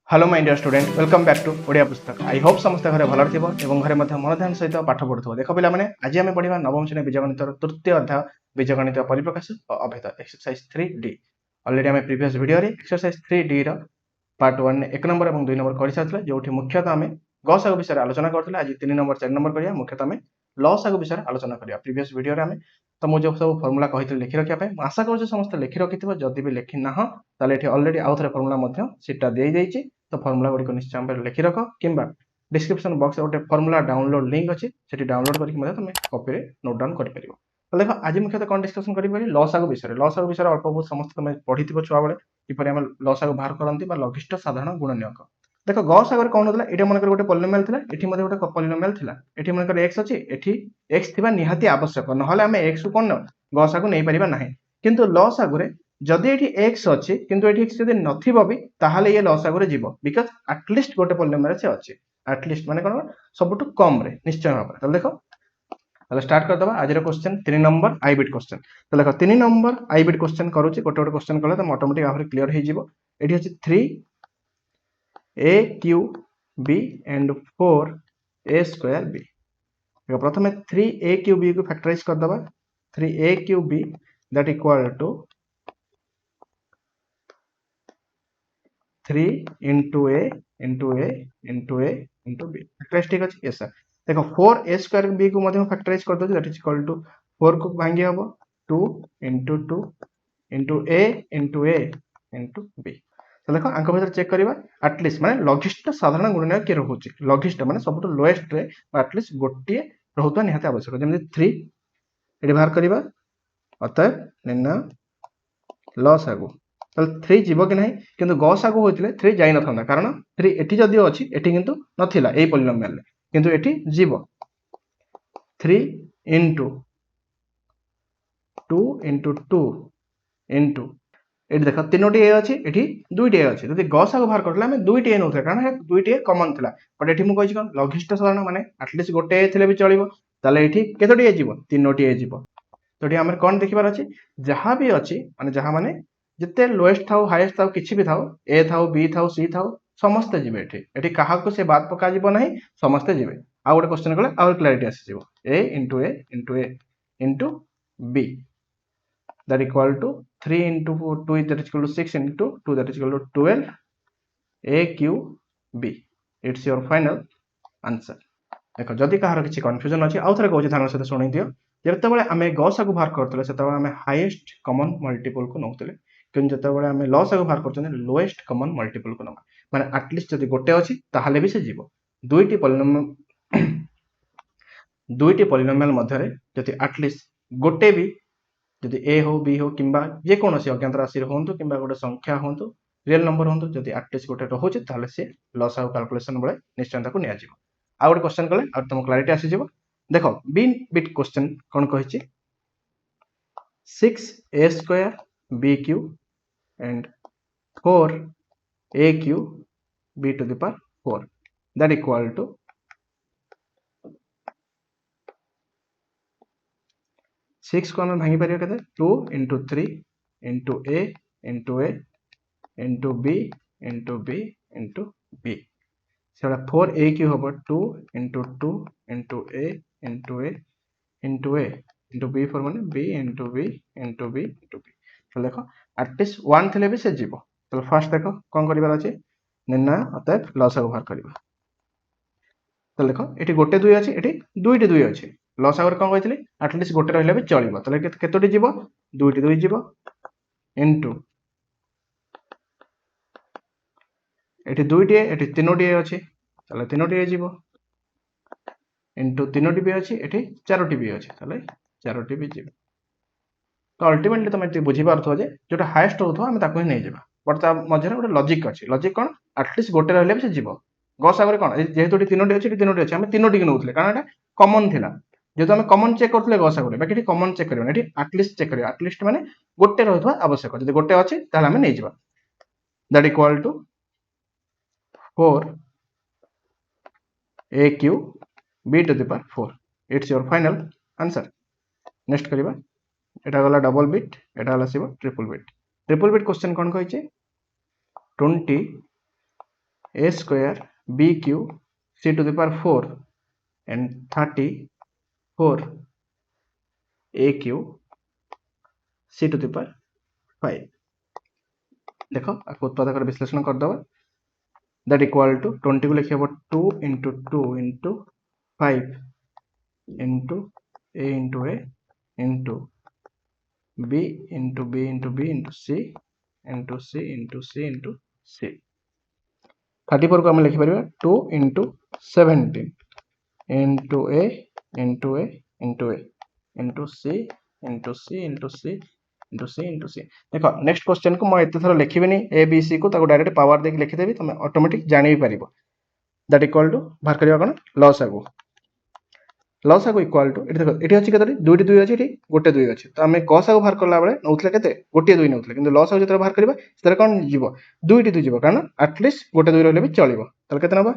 Hello my dear student welcome back to Odia पुस्तक I hope समस्त घरे भल थी घरे मन ध्यान सहित पाठ पढ़ुव देख पे आज आम पढ़ा नवम श्रेणी बीजगणित तृतीय अध्याय बीजगणित परिप्रकाश और अभेद एक्सरसाइज 3D अलरेडी आम previous video exercise 3D part 1 एक नंबर और 2 नंबर कर सारी जो मुख्यतः आम गसागु विषय आलोचना करते आज 3 नंबर 4 नंबर करिया मुख्यतः आम लसागु विषय आलोचना करिया प्रीवियस वीडियो आम तो मुझे सब फर्मुला कही लिखि रखा आशा कर समस्त लिखि रखि जदि भी लिखि ना ताले अलरेडी आउ थे फर्मुला सीटा दी जाइए तो फर्मुला गुड़िक निश्चय लिखि रख कि डिस्क्रिप्शन बॉक्स गोटे फर्मुला डाउनलोड लिंक अच्छी से डाउनलोड करके तुम कॉपी नोट डाउन कर तो देख आज मुख्यतः कौन डिस्कसन करी लसागु विषय अल्प बहुत समस्त तुम पढ़ी छुआ बेले किपर आम लसागु बाहर करती लघिष्ठ साधारण गुणनीयक देख गसागर कौन होता है मनकर गोटे पॉलिनोमियल था ये गोटे पॉलिनोमियल था ये मनकर एक्स अच्छी एटी एक्स थी निहाती आवश्यक ना आम एक्स को कौन गसागु नहीं पारिबा नहीं किंतु लसागु जदि ये एक्स अच्छी किंतु ये एक्स जदि नथिबो भी ताहाले ये लसागु रे जीवो बिकज एटलिस्ट गोटे पॉलिनोमियल से अच्छी एटलिस्ट माने कोन सबटु कम रे निश्चय भाव तो देखो तो स्टार्ट कर दबा आज क्वेश्चन 3 नंबर आई बिट क्वेश्चन तो देखो 3 नंबर आई बिट क्वेश्चन करूची गोटे गोटे क्वेश्चन कले तो ऑटोमेटिक आफर क्लियर हो जीवो एठी अछि 3 a q b and 4 a square b देखो प्रथमे 3 a q b को फैक्टराइज कर दबा 3 a q b that equal to 3 into a into a into a into b factorize ठीक अछि यस सर देखो 4 a स्क्वायर b को मध्य factorise कर दो दैट इज इक्वल टू 4 को भांगी हबो 2 into 2 into a into a into b तो देखो आंक भीतर चेक करबा एटलिस्ट माने लघिष्ठ साधारण गुणनीयक के रहउची लघिष्ठ माने सबटु लोएस्ट रे एटलिस्ट गोटिए रहउता निहाते आवश्यक जेमि 3 एडी बाहर करबा अतः निर्णय लसागु ताल 3 जीवो कि नहीं किंतु गसागु होइतिले 3 जाई नथंदा कारण 3 एठी जदियो अछि एठी किंतु नथिला एई पॉलिनोमियल किंतु एठी जीवो 3 into 2 into 2 into एठी देखो तीनोटी ए अछि एठी दुईटी ए अछि जदि गसागु बाहर करले हम दुईटी ए नउथे कारण हे दुईटी ए कॉमन थिला बट एठी मु कहिछि कोन लघिष्ठ साधारण माने एटलिस्ट गोटे ए थिले भी चलिबो ताले एठी केतोटी ए जीवो तीनोटी ए जीवो तो एठी हमर कोन देखिबार अछि जहां भी अछि माने जहां माने जिते लोएस्ट थाउ हाईएस्ट थाउ किछि भी थाउ ए थाउ बी थाउ सी थाउ समस्त जीवे एठी एठी काहा को से बात पका जीवो नहीं समस्त जीवे आ गोटे क्वेश्चन कले और क्लैरिटी आसी जीवो a into a into a into b that equal to 3 into 2 that is equal to 6 into 2 that is equal to 12 a q b it's your final answer देखो जदि कहार किछि कंफ्यूजन अछि आउ थरे कहूछि ध्यान सहित सुनि दियो जेतेबेले आमे गसागु बाहर करतले सेतेबेले आमे हाईएस्ट कॉमन मल्टीपल को नउतले किंतु जेतेबेले आमे लसागु बाहर करछन लोएस्ट कॉमन मल्टीपल को नबा माने एटलिस्ट जदि गोटे अछि ताहाले भी से जीवो दुईटी पॉलिनोमियल मध्य रे जदि एटलिस्ट गोटे भी जदि ए हो बी हो किंबा जे कोनोसी अज्ञात राशि होंतु किंबा गोटे संख्या होंतु रियल नंबर होंतु जदि एटलिस्ट गोटे रहउछि ताहाले से लसागु कैलकुलेशन बेले निश्चय ताको निया जीवो आ गोटे क्वेश्चन कले आ तुम क्लैरिटी आसी जीवो देखो B bit question cone कहिछि 6a square bq and 4aq b to the power 4 that equal to 6 को हम भांगी परियो केते 2 into 3 into a into a into b into b into b सेटा 4aq होबो 2 into 2 into a into a into a into b for माने b into b into b into b तो देखो एटलिस्ट 1 थिले भी से जीवो तो फर्स्ट देखो कोन करिवार अछि निर्णय अतः लसागु बाहर करिवा तो देखो एठी गोटे दुई अछि एठी दुईटी दुई अछि लसागु कोन कहितले एटलिस्ट गोटे रहले भी चलिबो तले केतोटी जीवो दुईटी दुई जीवो इनटू एठी दुईटी एठी तीनोटी अछि तले तीनोटी जीवो इनटू तीनोटी भी अछि एठी चारोटी भी अछि तले चारोटी भी जीवो तो अल्टीमेटली तुम ये बुझी पारथो जे जोटा हाईएस्ट होथो हम ताको ही नै जेबा बट ता मझे गोटे लॉजिक अछि लॉजिक कोन एटलिस्ट गोटे रहले भी से जीवो गसागरे कोन जेहेतु तीनोटी अछि हम तीनोटी के नउतले कारण एटा कॉमन थिला जेतो हम कॉमन चेक करथले गसागरे बाकी कॉमन चेक करियो एठी एटलिस्ट चेक करियो एटलिस्ट माने गोटे रहथवा आवश्यक जदि गोटे अछि ताले हम नै जेबा that equal to 4 aq b to the power 4 it's your final answer next करिबा एटा गला डबल बिट एटा हला सिबो ट्रिपल बिट क्वेश्चन कोन कहिचे 20 a square b cube c to the power 4 and 34 a cube c to the power 5 देखो आपको उत्पादक विश्लेषण कर दबा दैट इक्वल टू 20 को लिखिए 2 into 2 into 5 into a into b into b into b into c into c into c into c 34 को हम लिखि परिबा 2 into 17 into a into a into a into c into c into c into c into c देखो next question को मैं एते thorough लिखिबेनी a b c को ताको direct power देके लिखि देबी तुम ऑटोमेटिक जानि भी परिबो दैट इक्वल टू बाहर करिया कोन लसागु इक्वल टू एठी देखो एठी अछि केतरी दुईटी दुई अछि एठी गोटे दुई अछि तो हमें गसागु बाहर करला बेले नउथले केते गोटे दुई नउथले किंतु लसागु जतरे बाहर करबा सेतरे कोन जीवो दुईटी दुई जीवो कारण एटलीस्ट गोटे दुई रहले भी चलिबो तले केते नबा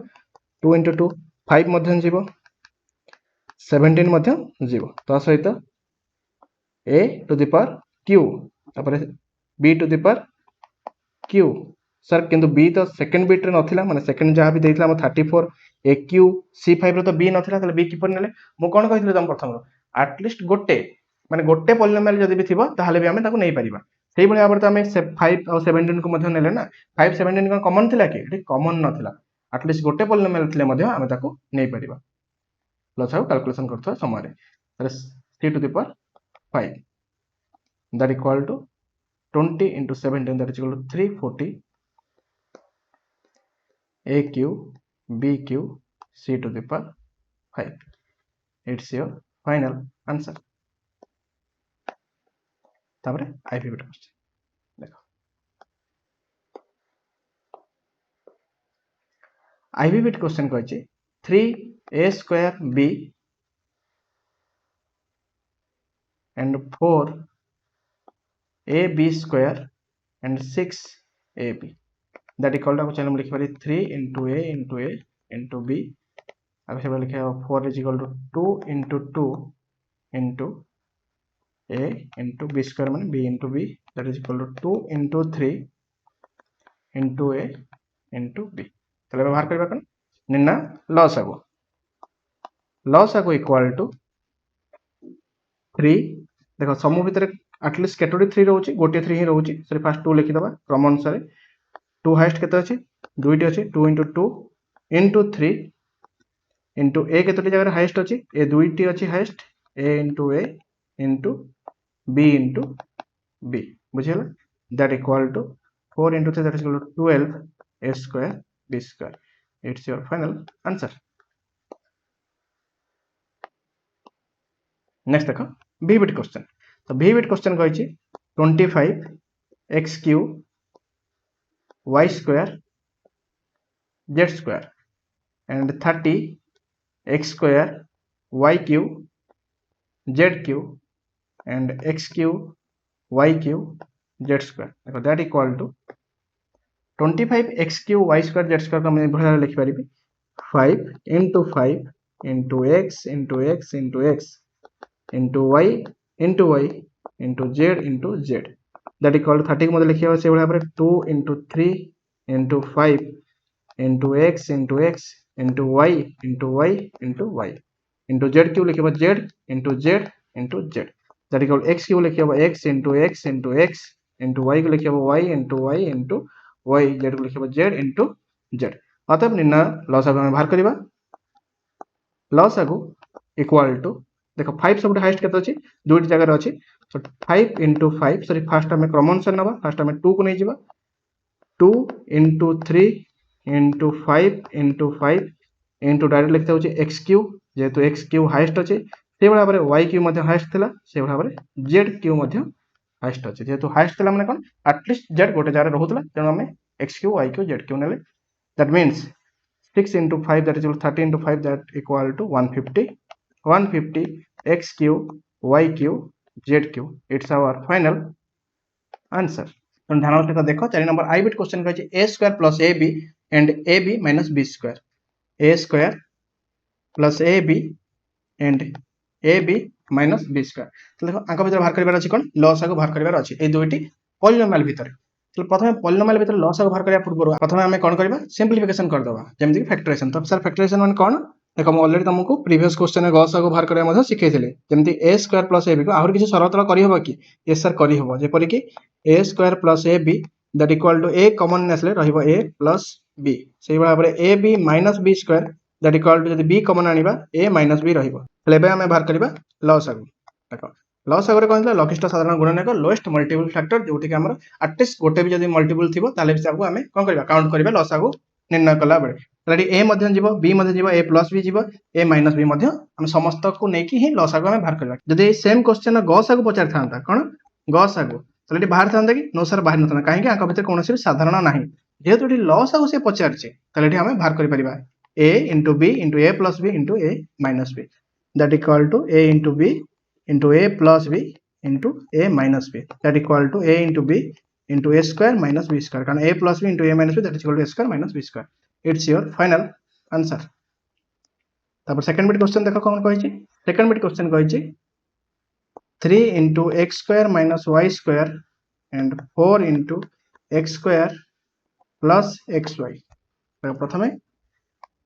2 into 2 5 मध्यन जीवो 17 मध्यन जीवो तो सहित a to the power q तापर b to the power q sir किंतु b तो सेकंड बिट रे नथिला माने सेकंड जहा भी देइतला हम 34 a q c5 रे तो b नथिला तले b किपर नेले मु कोन कहितले तम प्रथम एटलीस्ट गोटे माने गोटे पॉलिनोमियल जदी भी थिबो ताहाले भी हमें ताको नै परिबा सेही बळे आबर तो हमें 5 और 17 को मध्य नेले ना 5 17 को कॉमन थिला कि एटी कॉमन नथिला एटलीस्ट गोटे पॉलिनोमियल थिले मध्य हमें ताको नै परिबा लसाउ कैलकुलेशन करथो समय रे तले c to the power 5 that equal to 20 into 17 that is equal to 340 a cube b cube c to the power 5 it's your final answer तापर आईपी बिट क्वेश्चन देखो आईपी बिट क्वेश्चन कहछि 3a square b and 4 ab square and 6 ab that equal to चलो हम लिखि पारी 3 into a into b अब से लिखा 4 is equal to 2 into 2 into a into b square माने b into b that is equal to 2 into 3 into a into b चलो व्यवहार करबा कन निन्ना लसागु इक्वल टू 3 देखो समूह भीतर एटलीस्ट केतोडी 3 रहउची गोटे 3 ही रहउची सरी फास्ट 2 लिखि दबा क्रम अनुसार 2 हाईएस्ट केते अछि दुईटी अछि 2 into 2 into 3 into a केतोटी जगह हाईएस्ट अछि ए दुईटी अछि highest a into b into b बुझियला that equal to 4 into 3 that is equal to 12 a square b square it's your final answer next देखो b बिट क्वेश्चन तो b bit question कहछि 25 x cube y square z square and 30 x square y cube z cube and x cube y cube z square देखो that equal to 25 x cube y square z square को मैं भरा लिखि परिबी 5 into 5 into x into x into x into y into y into z that equal to 30 को मतलब लिखियो से बड़ा पर 2 into 3 into 5 into x into x into y into y into y into z क्यों लिखियो z into z into z that equal x क्यों लिखियो x into x into x into y को लिखियो y into y into y z को लिखियो z into z मतलब निना लसागु हम बाहर करबा लसागु इक्वल टू देखो 5 सब हाईएस्ट केते अछि दुईटी जगह रे अछि तो 5 into 5 सॉरी फर्स्ट हमें क्रम अनुसार नबा फर्स्ट हमें 2 को नै जिबा 2 into 3 into 5 into 5 into direct लिखते होछि x क्यूब जेतु x क्यूब हाईएस्ट अछि से बड़ा बारे y क्यूब मध्ये हाईएस्ट थिला से बड़ा बारे z क्यूब मध्ये हाईएस्ट अछि जेतु हाईएस्ट थिला माने कोन एटलीस्ट z गोटे जगह रहउतला तेनो हमें x cube y cube z cube नेले that means 6 into 5 that is equal to 30 into 5 that equal to 150 x cube y cube z cube it's our final answer तो ध्यान से देखो 4 नंबर आई बिट क्वेश्चन कहै छै a square plus ab and ab minus b square a square plus ab and ab minus b square तो देखो आंका भीतर बाहर करबार अछि कोन लसागु बाहर करबार अछि ए दुईटी पॉलिनोमियल भीतर तो प्रथम पॉलिनोमियल भितर लसागु बाहर करबा पूर्व प्रथम आम कौन करबा सिंप्लिफिकेशन करदबा जेमति फैक्टराइजेशन। तो सर फैक्टराइजेशन माने कौन देखो मैं ऑलरेडी तुमको प्रीवियस क्वेश्चन में लसागु बाहर करबा मध्ये सिखैथिले जेमति a स्क्वायर प्लस ab को आहुर किछि सरल तरह करि हबो कि यस सर करि हबो जेपरि कि a square plus ab that equal to a common नेसले रहिबो a प्लस b सेहि बळा परे ab minus b square that equal to जदि b कॉमन आनिबा a माइनस b रहिबो लेबे हमें बाहर करबा लसागु देखो लसागु रे कहला लघिष्ठ साधारण गुणनक लोएस्ट मल्टीपल फैक्टर जोटी कि हमर एटलीस्ट गोटे भी जदि मल्टीपल थिबो ताले भी ताको हमें कोन करबा काउंट करबा लसागु निर्णय कला बेले ताले a मध्य जीवो b मध्य जीवो a प्लस b जीवो a माइनस b मध्य हम समस्त को नेकी ही लसागु हमें बाहर करबा जदि सेम क्वेश्चन गसागु पचार थांता कोन गसागु ताले बाहर थांता कि नो सर बाहर नथना काहे कि आका भीतर कोनोसी साधारण नाही जेहेतु एटी लसागु से पचारचे ताले हमें बाहर करि परिबा a * b * a plus b * a minus b that equal to a into b into a plus b into a minus b that equal to a into b into a square minus b square कारण a plus b into a minus b that is equal to a square minus b square it's your final answer। तापर second bit question देखो कोन कहिछि second bit question कहिछि 3 into x square minus y square and 4 into x square plus xy प्रथमे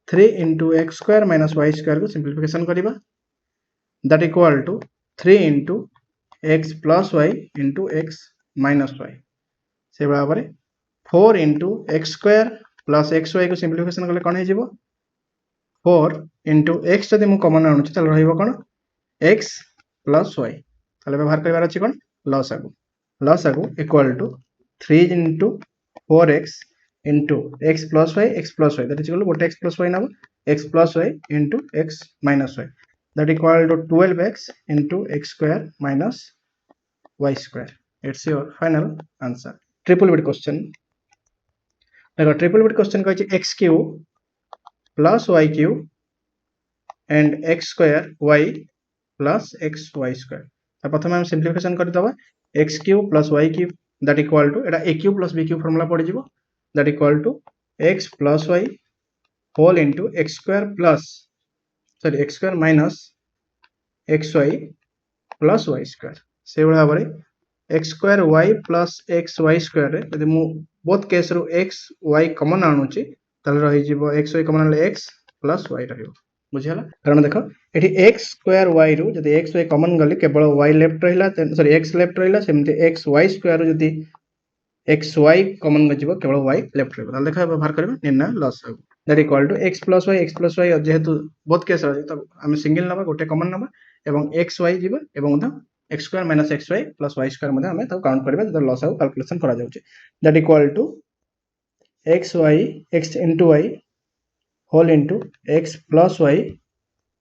3 into x square minus y square को सिंप्लिफिकेशन करिबा that equal to 3 into x plus y into x minus y से बराबर 4 into x square plus xy को सिंप्लिफिकेशन कले कोन हे जिवो 4 into x जदि मु कॉमन आनु छ तले रहिबो कोन x plus y तले व्यवहार करबार अछि कोन लसागु equal to 3 into 4x into x plus y that is equal to गोटे x plus y नाबो x plus y into x minus y that equal to 12x into x square minus y square it's your final answer। Triple bit question देखो triple bit question कहिछि x cube plus y cube and x square y plus x y square तो प्रथम हम simplification कर दबा x cube plus y cube that equal to एटा a cube plus b cube formula पड़ जिवो that equal to x plus y whole into x square plus sorry x square minus xy plus y square से बड़ा बारे x square y plus xy square रे यदि मु both case रो x y common आनुची तले रहि जिवो x y कॉमन आले x प्लस y रहिबो बुझियला कारण देखो एठी x स्क्वायर y रो यदि x y कॉमन गली केवल y लेफ्ट रहिला सॉरी x लेफ्ट रहिला सेमते x y स्क्वायर रो यदि x y कॉमन गजिवो केवल y लेफ्ट रहिबो ताले देखा व्यवहार करबा निर्णय लसागु that equal to x plus y जेहेतु बोथ केस रो त हम सिंगल नबा गोटे कॉमन नबा एवं x y जीवो एवं the x square minus xy plus y square मध्ये हमें त काउंट करबा जदि लसागु कैलकुलेशन करा जाउची that equal to x into y whole into x plus y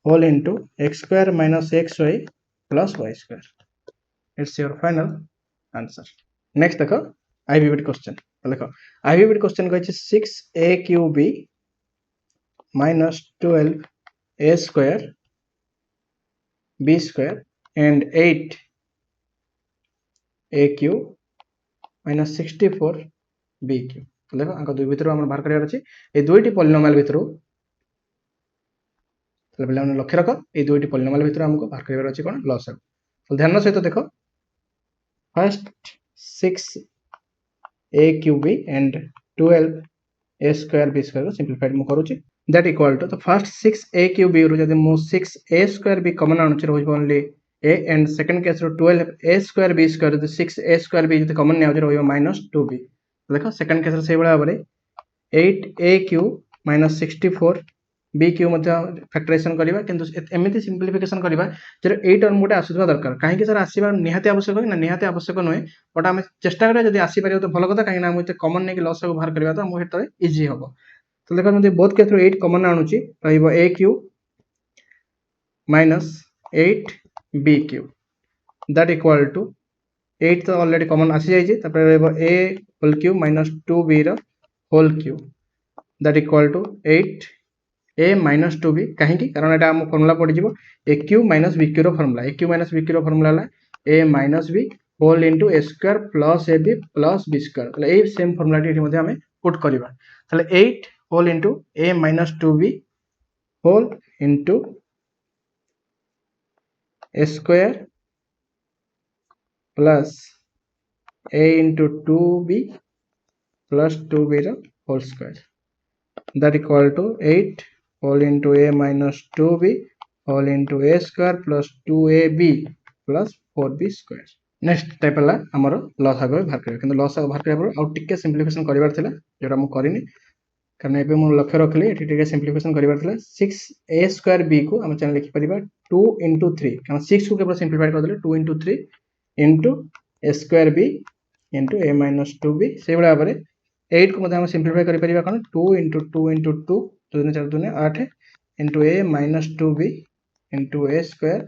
whole into x square minus xy plus y square it's your final answer। next देखो IV bit question देखो IV bit question कहिछि 6a cube b minus 12a square b square and 8 a cube minus 64 b cube देखो अंक दुई भितर हम बाहर करियार अछि ए दुईटी पॉलिनोमियल भितर तले पहले हम लक्ष्य रख ए दुईटी पॉलिनोमियल भितर हमको बाहर करियार अछि कोन लसागु तो ध्यान सहित देखो first 6a cube b and 12a square b square को सिंपलीफाइड मु करूची दैट इक्वल टू तो फर्स्ट 6a cube b रो जदि मु 6a square b कॉमन आनुची रहि only a and second case रो 12a square b square जदि 6a square b जदि कॉमन ने रहिबो -2b देखो सेकंड केस से बड़ा बारे 8a cube minus 64 b cube मध्ये फैक्टराइजेशन करबा किंतु एमिति सिंपलीफिकेशन करबा जे 8 टर्म गोटे आसुवा दरकार काहे कि सर आसीबा निहाती आवश्यक ना निहाती आवश्यक नय बट हम चेष्टा करा जदि आसी परियो तो भलो कथा काहे ना हम कॉमन ने कि लॉस को बाहर करबा तो हम हेतरे इजी होबो तो देखो जदि बोथ केस रो 8 कॉमन आनुची रहिबो a cube minus 8b cube that equal to 8 तो ऑलरेडी कॉमन आसी जाई छै तपर रहबो a whole cube minus 2b रो whole cube that equal to 8 a minus 2b कहीं की कारण एटा हम फार्मूला पड़ जिवो a cube minus b cube रो formula a cube minus b cube रो फार्मूला ला a minus b whole into a square plus ab plus b square तले ए सेम फार्मूला टी मध्ये हमें पुट करबा तले 8 whole into a minus 2b whole into a square plus a into 2b plus 2b ର whole square that equal to 8 whole into a minus 2b whole into a square plus 2ab plus 4b square. Next type है आमर लसागु बाहर करिया किंतु लसागु बाहर करिया पर आउ टिके सिंप्लिफिकेशन करिवार थिला जोटा मु करिनी कारण एबे मु लक्ष्य रखली एठी टिके सिंप्लिफिकेशन करिवार थिला 6a स्क्वायर b को हम चैनल लिखि परिबा 2 into 3 कारण 6 को केवल सिंप्लिफाई कर देले 2 into 3 into a square b into a minus 2b से बडा बारे 8 को हम सिंप्लिफाई करि परिबा कारण 2 into 2 into 2 2 4 2 8 into a minus 2b into a square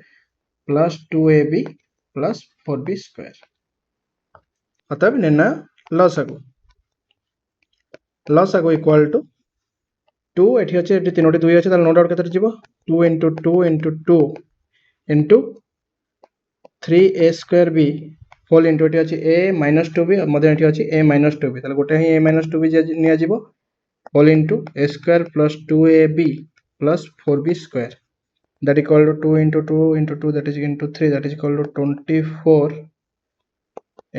plus 2ab plus 4b square. अतः निर्णय लसागु इक्वल टू 2 एठी अछि एठी तीनोटी 2 अछि ताले नो डाउट केते जिवो 2 into 2 into 2 into 3a square b whole into एठी अछि a minus 2b मधे एठी अछि a minus 2b ताले गोटे ही a minus 2b निया जिवो whole into a square plus 2ab plus 4b square that equal to 2 into 2 into 2 that is into 3 that is equal to 24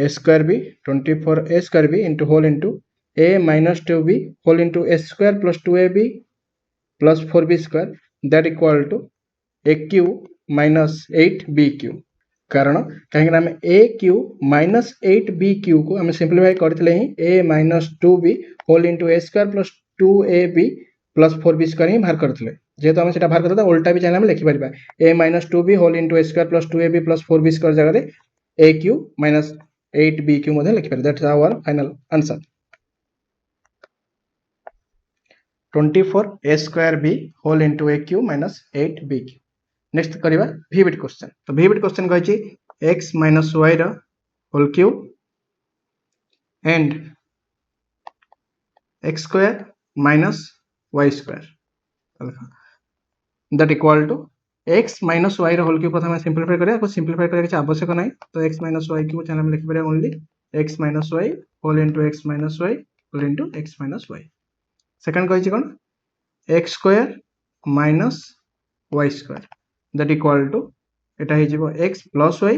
a square b 24 a square b into whole into a minus 2b whole into a square plus 2ab plus 4b square that equal to aq minus 8bq कारण कहीं ना aq minus 8bq को हम simplify करथिले ही a minus 2b whole into a square plus 2ab plus 4b square ही बाहर करथिले जेतो हम सेटा बाहर करता उल्टा भी चाहे हम लिखि परिबा a minus 2b whole into a square plus 2ab plus 4b square जगह रे aq minus 8bq मध्ये लिखि परिबा that's our final answer 24 a square b whole into aq minus 8bq. Next करिबा v बिट क्वेश्चन तो v bit question कहै छी x minus y रो whole cube and x square minus y square that equal to x minus y रो whole cube प्रथम simplify करिया को simplify करिया कि आवश्यक नै तो x minus y क्यूब हम लिखि परिया only x minus y whole into x minus y whole into x minus y. Second कहै छी कोन x square minus y square that equal to एटा हे जिवो x plus y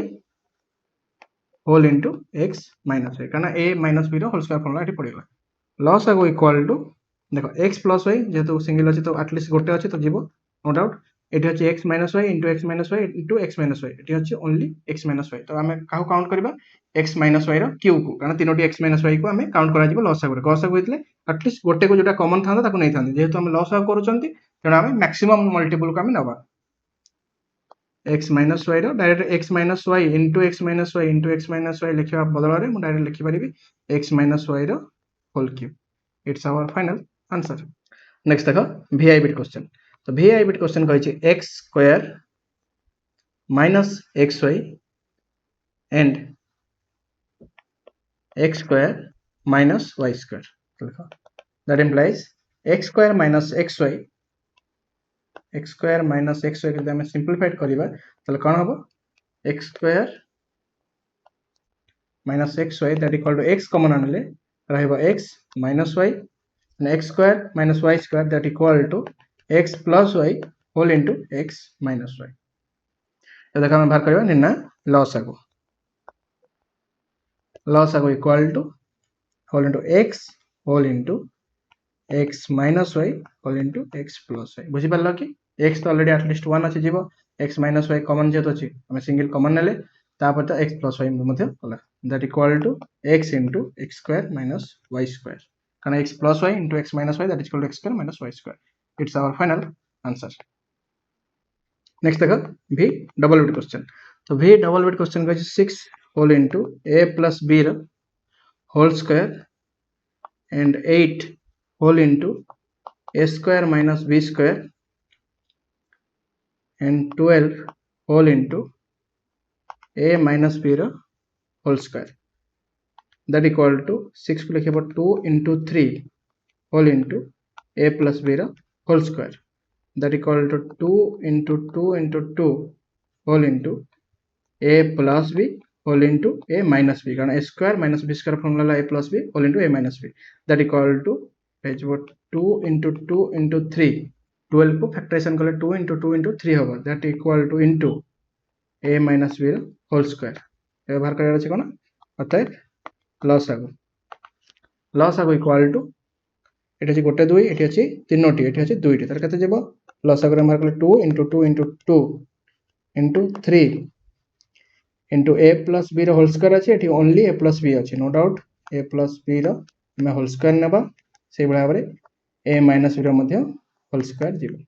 whole into x minus y काना a minus b रो whole square formula एठी पडिला लॉस आगो equal to देखो x plus y जेतु सिंगल अछि तो एटलीस्ट गोटे अछि तो जिवो नो डाउट एठी अछि x minus y into x minus y into x minus y एठी अछि ओनली x minus y तो हमें काहू काउंट करबा x minus y रो क्यूब को कारण तीनोटी x minus y को हमें काउंट करा जिवो लॉस आगो गॉस आगो हितले एटलीस्ट गोटे को जोटा कॉमन थांदा ताको नै थांदे जेहेतु हम लॉस आगो करूचंती तेना हमें मैक्सिमम मल्टीपल को हमें नबा x minus y रो direct x minus y into x minus y into x minus y लिखिबा बदला रे मु डायरेक्ट लिखि परिबी x minus y रो whole cube it's our final answer. Next देखो vi बिट क्वेश्चन तो vi बिट क्वेश्चन कहै छी x स्क्वायर minus xy and x square minus y square देखो that implies x square minus xy x square minus xy के हम simplified करिबा तले कोन हबो x square minus xy that equal to x common आनले रहबो x minus y and x square minus y square that equal to x plus y whole into x minus y. तो देखा हम बाहर करबा निना लॉस आगो equal to whole into x whole into x minus y whole into x plus y बुझी परलो कि x तो ऑलरेडी एटलीस्ट 1 अछि जीवो x minus y कॉमन जेतो अछि हम सिंगल कॉमन नेले तापर तो x plus y मध्ये होला that equal to x into x square minus y square कारण x plus y into x minus y that is equal to x square minus y square. It's our final answer. Next देखो v double bit question तो v double bit question का 6 whole into a plus b रो whole square and 8 whole into a square minus b square and 12 whole into a minus b रो whole square that equal to 6 को लिखे 2 into 3 whole into a plus b रो whole square that equal to 2 into 2 into 2 whole into a plus b whole into a minus b कारण a square minus b square formula a plus b whole into a minus b that equal to 2 into 2 into 3 12 को factorisation करले 2 into 2 into 3 होगा that equal to into a minus b whole square व्यवहार करबा अछि कोन अतः loss आगो लसागु equal to eighty अछि गोटे 2 एटी अछि तीनोटी एटी अछि दुईटी तार केते जेबो लसागु रे मार कले 2 * 2 * 2 * 3 into a plus b रो होल स्क्वायर अछि एठी ओनली a plus b अछि no doubt a plus b रो हम होल स्क्वायर नेबा से बडा बारे a minus b रो मध्ये whole square zero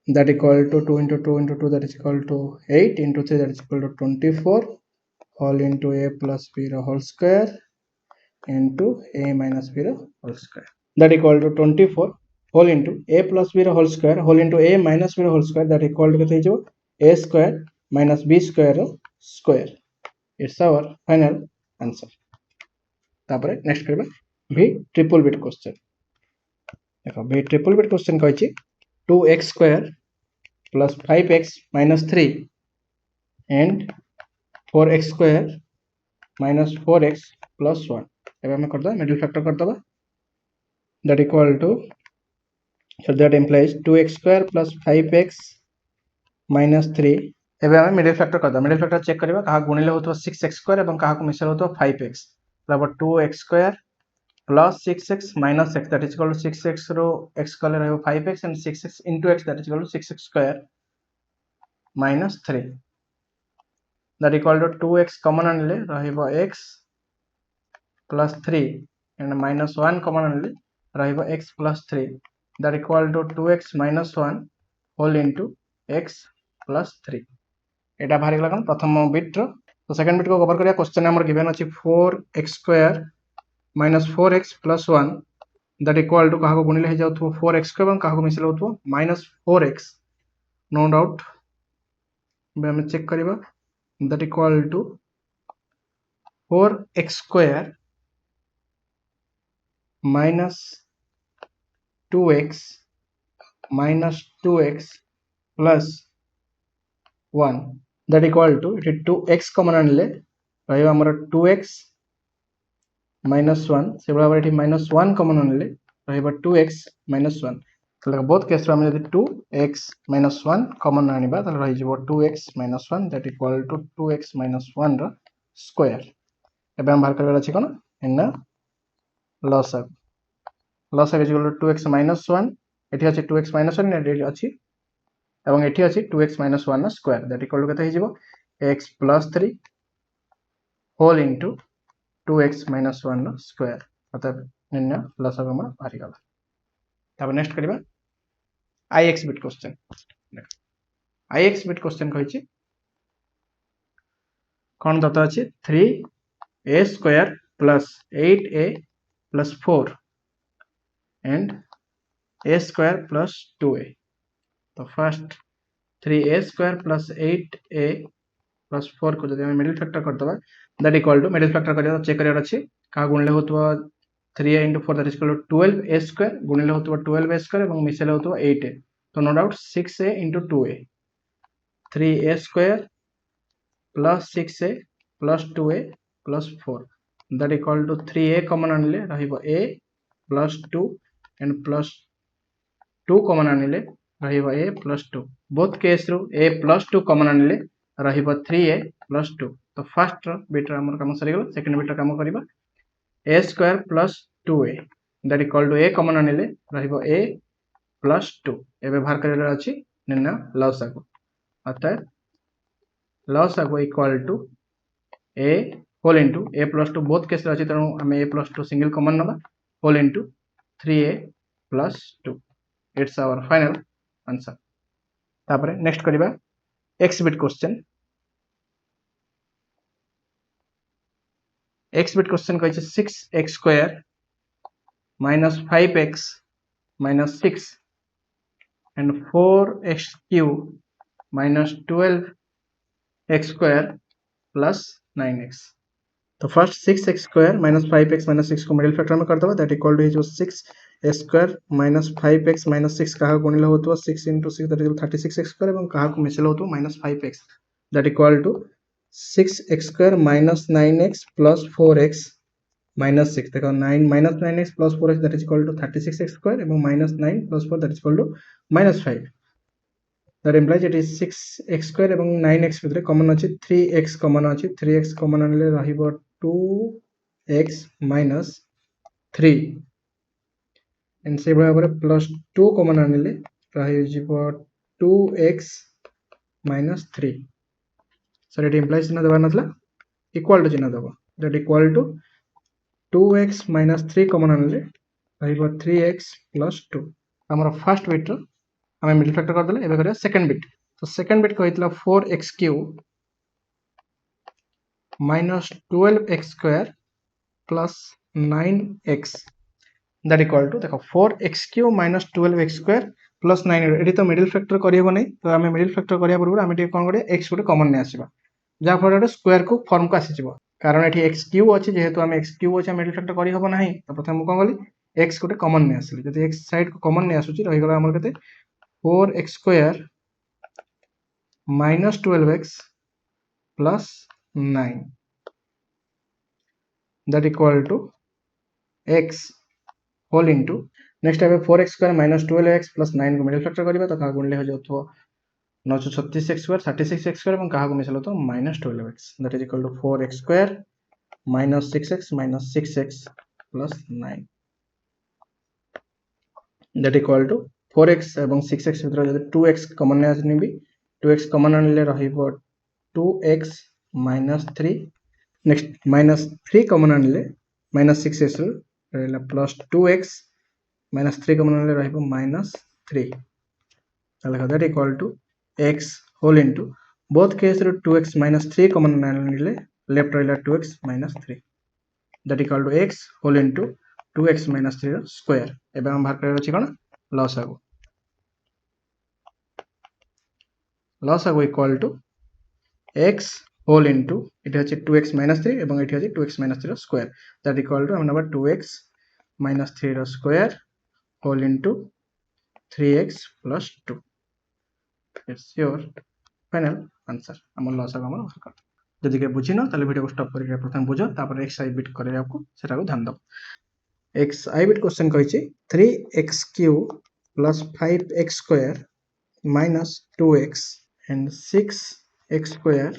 that equal to 2 into 2 into 2 that is equal to 8 into 3 that is equal to 24 whole into a plus b रो whole square into a minus b रो whole square that equal to 24 whole into a plus b रो whole square whole into a minus b रो whole square that equal to केते हिजो a square minus b square रो square it's our final answer तापर next करबा v triple bit question देखो v triple bit question कहछि 2x square plus 5x minus 3 and 4x square minus 4x plus 1 एबे हम करदा मिडिल फैक्टर करदबा that equal to so that implies 2x square plus 5x minus 3 एबे हम middle factor करदा middle factor check करबा कहा गुणिले होतो 6x square एवं कहा को मिसर होतो 5x तब 2x square plus 6x minus x that is equal to 6x row x कले रहबो 5x and 6x into x that is equal to 6x square minus 3 that equal to 2x common आनले रहबो x plus 3 and minus 1 common आनले रहबो x plus 3 that equal to 2x minus 1 whole into x plus 3 एटा बाहर गेला कोन प्रथम bit रो तो second bit को cover करिया question हमर given अछि 4x square minus 4x plus 1 that equal to कहा को गुणिले हे जाउथो 4x को एवं कहा को मिसले होथो minus 4x नो डाउट बे हम चेक करिबा that equal to 4x square minus 2x minus 2x plus 1 that equal to 2x common आनले रहबा हमर 2x minus 1 से बराबर एठी minus 1 common आनले रहबा 2x minus 1 तले बोथ केस रो हम यदि 2x minus 1 common आनिबा तले रहि जिवो 2x minus 1 that equal to 2x minus 1 रो स्क्वायर एबे हम बाहर करबा अछि कोन एना लसागु is equal to 2x minus 1 एठी अछि 2x minus 1 एठी अछि एवं एठी अछि 2x minus 1 रो स्क्वायर that equal to केते हि जिवो x plus 3 whole into 2x minus 1 रो स्क्वायर अतः निन्ना लसागु हमर बाहर गला तब नेक्स्ट करिबा ix bit question ix bit question कहिछि कोन दता अछि 3a square plus 8a plus 4 and a square plus 2a तो first 3a square plus 8a plus 4 को जदि हम मिडिल फैक्टर करदबा that equal to middle factor करिया चेक करिया अछि का गुणले होतबा 3a into 4 that is equal to 12a square गुणले होतबा 12a square एवं मिसले होतबा 8a तो no doubt 6a into 2a 3a square plus 6a plus 2a plus 4 that equal to 3a common आनले रहिबो a plus 2 and plus 2 common आनले रहिबो a plus 2 both case row a plus 2 common आनले रहिबो 3a plus 2 तो first bit हमर काम सरी गेल second bit काम करिबा a square plus 2a that equal to a common आनले रहिबो a plus 2 एबे बाहर करले अछि निना लसागु अतः लसागु equal to a whole into a plus 2 both case अछि तनु हम a plus 2 सिंगल कॉमन नबा whole into 3a plus 2 it's our final answer तापरे नेक्स्ट करिबा x बिट क्वेश्चन कहै 6x square minus 5x minus 6 and 4x cube minus 12x square plus 9x तो first 6x square minus 5x minus 6 को middle factor में कर दबा that equal to जो 6x square minus 5x minus 6 कहा गुणिले होतो 6 into 6 that is 36x square एवं कहा को मिसले होतो minus 5x that equal to 6x square minus 9x plus 4x minus 6 देखो 9 minus 9x plus 4x that is equal to 36x square एवं minus 9 plus 4 that is equal to minus 5 that implies it is 6x square एवं 9x भितरे common अछि 3x common अछि 3x common आनले रहिबो 2 x minus 3 and से भाव plus 2 common आनिले रही 2x माइनस 3 सर ये इम्प्लाइ चिन्ह देवार नाला इक्वाल टू चिन्ह देव that equal to 2x minus 3 common आनिले रही 3x प्लस 2 आमर फर्स्ट बिट आम मिडिल फैक्टर करदे एवं करिया सेकंड बिट तो सेकंड बिट कही 4x cube minus 12x square plus 9x that equal to देखो 4x cube minus 12x square plus 9 ये तो मिडिल फैक्टर करहब नहीं तो आम मिडिल फैक्टर करिया पूर्व आम कौन करिया x गोटे कॉमन नहीं आसीबा जहाँ फल स्क्वायर को फॉर्म को आसीजिवो कारण ये एक्स क्यूब अच्छी जेहेतु आम एक्स क्यूब अच्छे मिडिल फैक्टर करहब नहीं तो प्रथम कौन कली एक्स गोटे कॉमन नहीं आसिली जब एक्स साइड को कॉमन नहीं आसूची रहीगला आमर केते 4x square minus 12x plus 9 that equal to x whole into next आए 4x square minus 12x plus 9 को मिडिल फैक्टर करबा तो का गुणले हो जाउथो 936x स्क्वायर 36x स्क्वायर और क्या मिसल तो minus 12x that is equal to 4x square minus 6x plus 9 that equal to 4x और 6x भीतर जब 2x कॉमन आनी 2x कॉमन आनिले रहिबो 2x minus 3 next minus 3 common आनिले माइनस 6x रहिला प्लस 2x माइनस 3 कॉमन आनिले रहिबो माइनस 3 ताले that equal to x whole into both case 2x minus 3 common आनिले लेफ्ट रहिला 2x minus 3 that equal to x whole into 2x minus 3 square एबे हम बाहर कर अछि कोन लसागु equal to x whole into इट अछि 2x माइनस 3 एवं इट अछि 2x minus 3 square that equal to हम number 2x minus 3 square whole into 3x plus 2 it's your final answer हम लसागु हम बाहर कर जदि के बुझिनो ताले वीडियो को स्टॉप करके प्रथम बुझो तापर x i बिट करे आपको सेटा को ध्यान दो x i बिट क्वेश्चन कहिछि 3x cube plus 5x square minus 2x and 6x square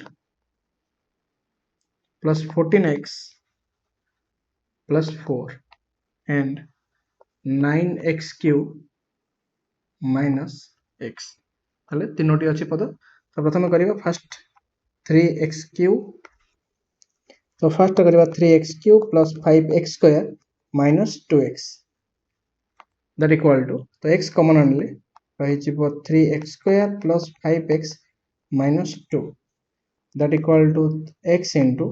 plus 14x plus 4 and 9x cube minus x ताले तीनोटी अछि पद तो प्रथम करिवा फर्स्ट 3x cube तो first करिवा 3x cube plus 5x square minus 2x that equal to तो x common आनले रही छिबो 3x square plus 5x minus 2 that equal to x into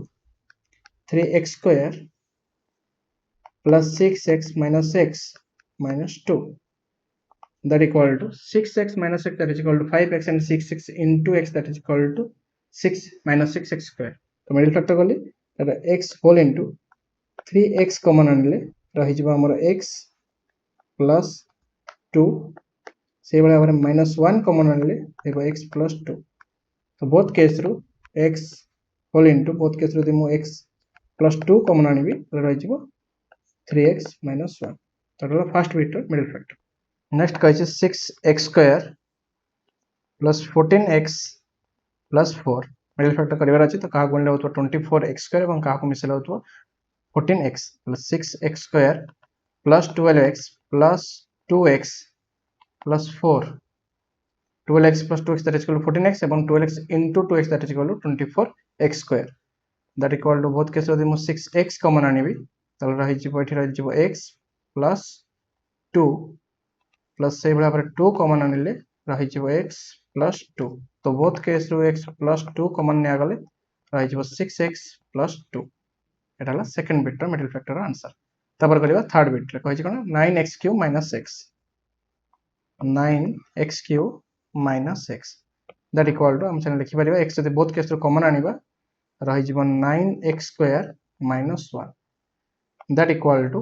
3x square plus 6x minus x minus 2 that equal to 6x minus x that is equal to 5x and 6x into x that is equal to 6 minus 6x square तो middle factor करली तार x whole into 3x common आनले रही जिबा हमर x plus 2 से बळे हमर -1 common आनले देखो x plus 2 तो बोथ केस रो x whole into both case रो दिमो x प्लस 2 कॉमन आनिबी तो रही जिवो 3x minus 1 तो first bit middle factor next कहिছে 6x square plus 14x plus 4 middle factor करिवार अछि तो का गुणले होतो 24x स्क्वायर और का को मिसले होतो 14x plus 6x square plus 12x plus 2x plus 4 12x plus 2x that is equal to 14x and 12x into 2x that is equal to 24x square that equal to both case of 6x common आनिबी तो रही जिवो एठी रही जिवो x plus 2 plus से बड़ा 2 common आनिले रही जिवो x plus 2 तो बोथ केस रो x plus 2 कॉमन ने आगले रही जिवो 6x plus 2 एटा हला सेकंड बिट रो मिडिल फैक्टर रो आंसर तबर करिवा थर्ड बिट रे कहि कोन 9x cube minus x 9x cube minus x that equal to हम लिखि परिबा x जदि बोथ केस रो कॉमन आनिबा रही जीवन 9x square minus 1 that equal to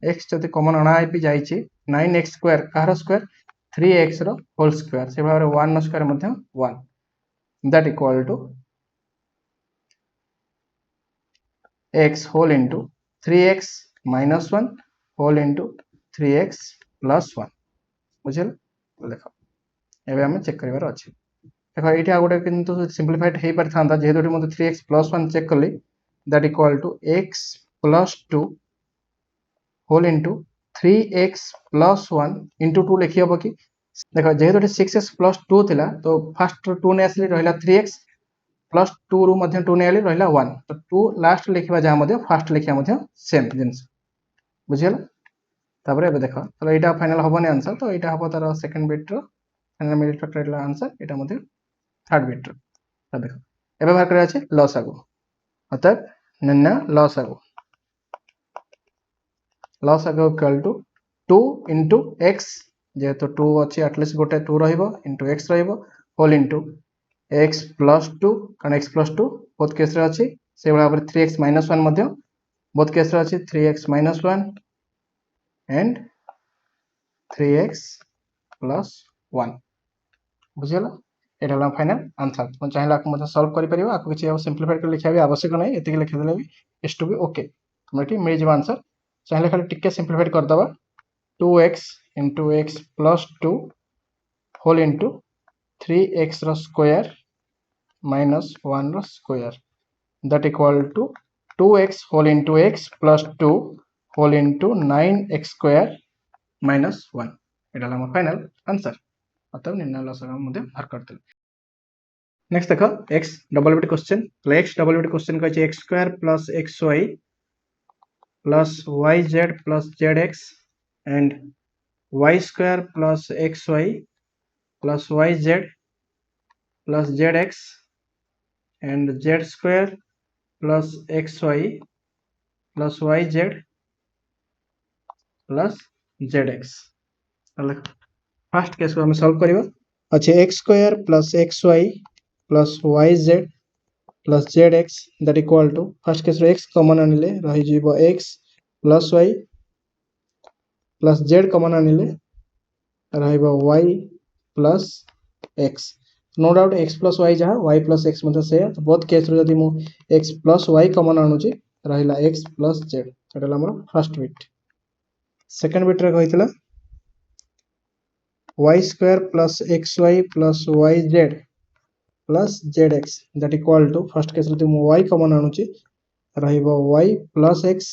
x जदि common अना आइ जाईछि 9x square car square 3x रो whole square से भाबरे 1 स्क्वायर मध्ये 1 that equal to x whole into 3x minus 1 whole into 3x plus 1 बुझल देखो एबे हम चेक करिवार अछि देखो एठी आ गोटे किंतु सिंपलीफाइड हे पर थांदा जेहेतु मते 3x plus 1 चेक करली that equal to x plus 2 whole into 3x plus 1 into 2 लिखी हम कि देख जेहेतु 6x प्लस 2 थिला तो फास्ट 2 ने आसली रहिला 3x प्लस 2 रु मध्य 2 ने आली रहिला 1 तो 2 लास्ट लिखिबा जा मध्य फास्ट लिखिया मध्य सेम जिंस बुझियला तापर एबे देखो तो एटा फाइनल होबनी आंसर तो एटा हबो तार सेकंड बिट रो फाइनल मिडिल फैक्टर ला आंसर एटा मध्य थर्ड बिट रो तो देखो एबे बाहर करा अछि लसागु अतः निर्णय लसागु इक्वल टू 2 into x जेहेतु 2 अच्छी एटलिस्ट गोटे 2 रहिबो into x रहिबो होल into x plus 2 कारण x plus 2 बोथ केस रे अछि से बला 3x minus 1 मध्य बोथ केस रे अछि 3x minus 1 and 3x plus 1 बुझियला Etah La final answer मन चाहिला को मते सॉल्व करि परिबो आको किछि सिंपलीफाई कर लिखिया भी आवश्यक नै एतिक लिखि देले भी इज टू बी ओके हमर मिल जेबा आंसर चाहिला खाली टिके सिंपलीफाई कर दबा 2x into x plus 2 whole into 3x ro square minus 1 ro square that equal to 2x whole into x plus 2 whole into 9x square minus 1 एटा ला हमर final answer अतः निर्णय लसागु मध्ये बाहर करते नेक्स्ट देखो x डबल बिट क्वेश्चन तो x double bit question कहै छै x square plus xy plus yz plus zx and y square plus xy plus yz plus zx and z square plus xy plus yz plus zx first case को हम solve करबा अच्छा x square plus xy plus yz plus zx that equal to first case रो x common आनिले रहि जीवो x plus y plus z common आनिले रहिबो y plus x no doubt x plus y जहा y plus x मतलब से तो बोथ केस रो जदी मु x plus y कॉमन आनुची रहिला x plus z एटा हमर फर्स्ट बिट सेकंड बिट रे कहितला y square plus xy plus yz plus zx that equal to first case रो मु y कॉमन आनुची रहिबो y plus x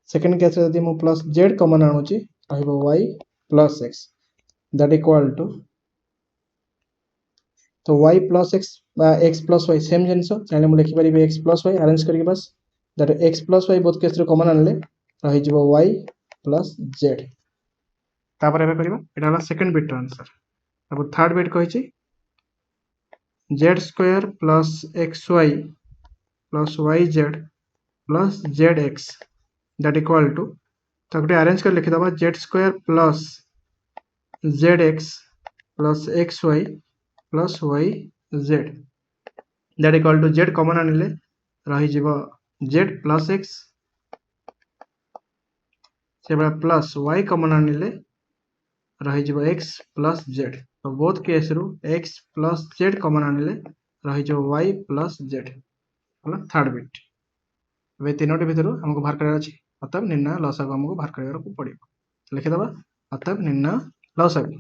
second case रे मु plus z common आनुची रहिबो y plus x that equal to तो y plus x बा x plus y सेम जिंसो चाहे मु लिखि परिबे x plus y अरेंज करके बस that x plus y both case रे कॉमन आनले रहि जिवो y plus z तापर एबे करबा एटा हला सेकंड बिट आंसर अब थर्ड बिट कहै छी z square plus xy plus yz plus zx that equal to तो गोटे अरेंज कर लिखि दबा z square plus zx plus xy plus yz that equal to z common आनिले रहि जिवो z plus x सेबा प्लस y कॉमन आनिले रहि जिवो x plus z तो बोथ केस रु x plus z कॉमन आनिले रहि जिवो y plus z हला थर्ड बिट वे तीनोटी भितरु हमको बाहर करबा अछि अतः निर्णय लसागु हमको बाहर करबार को पड़िबो लिखि दबा अतः निर्णय लसागु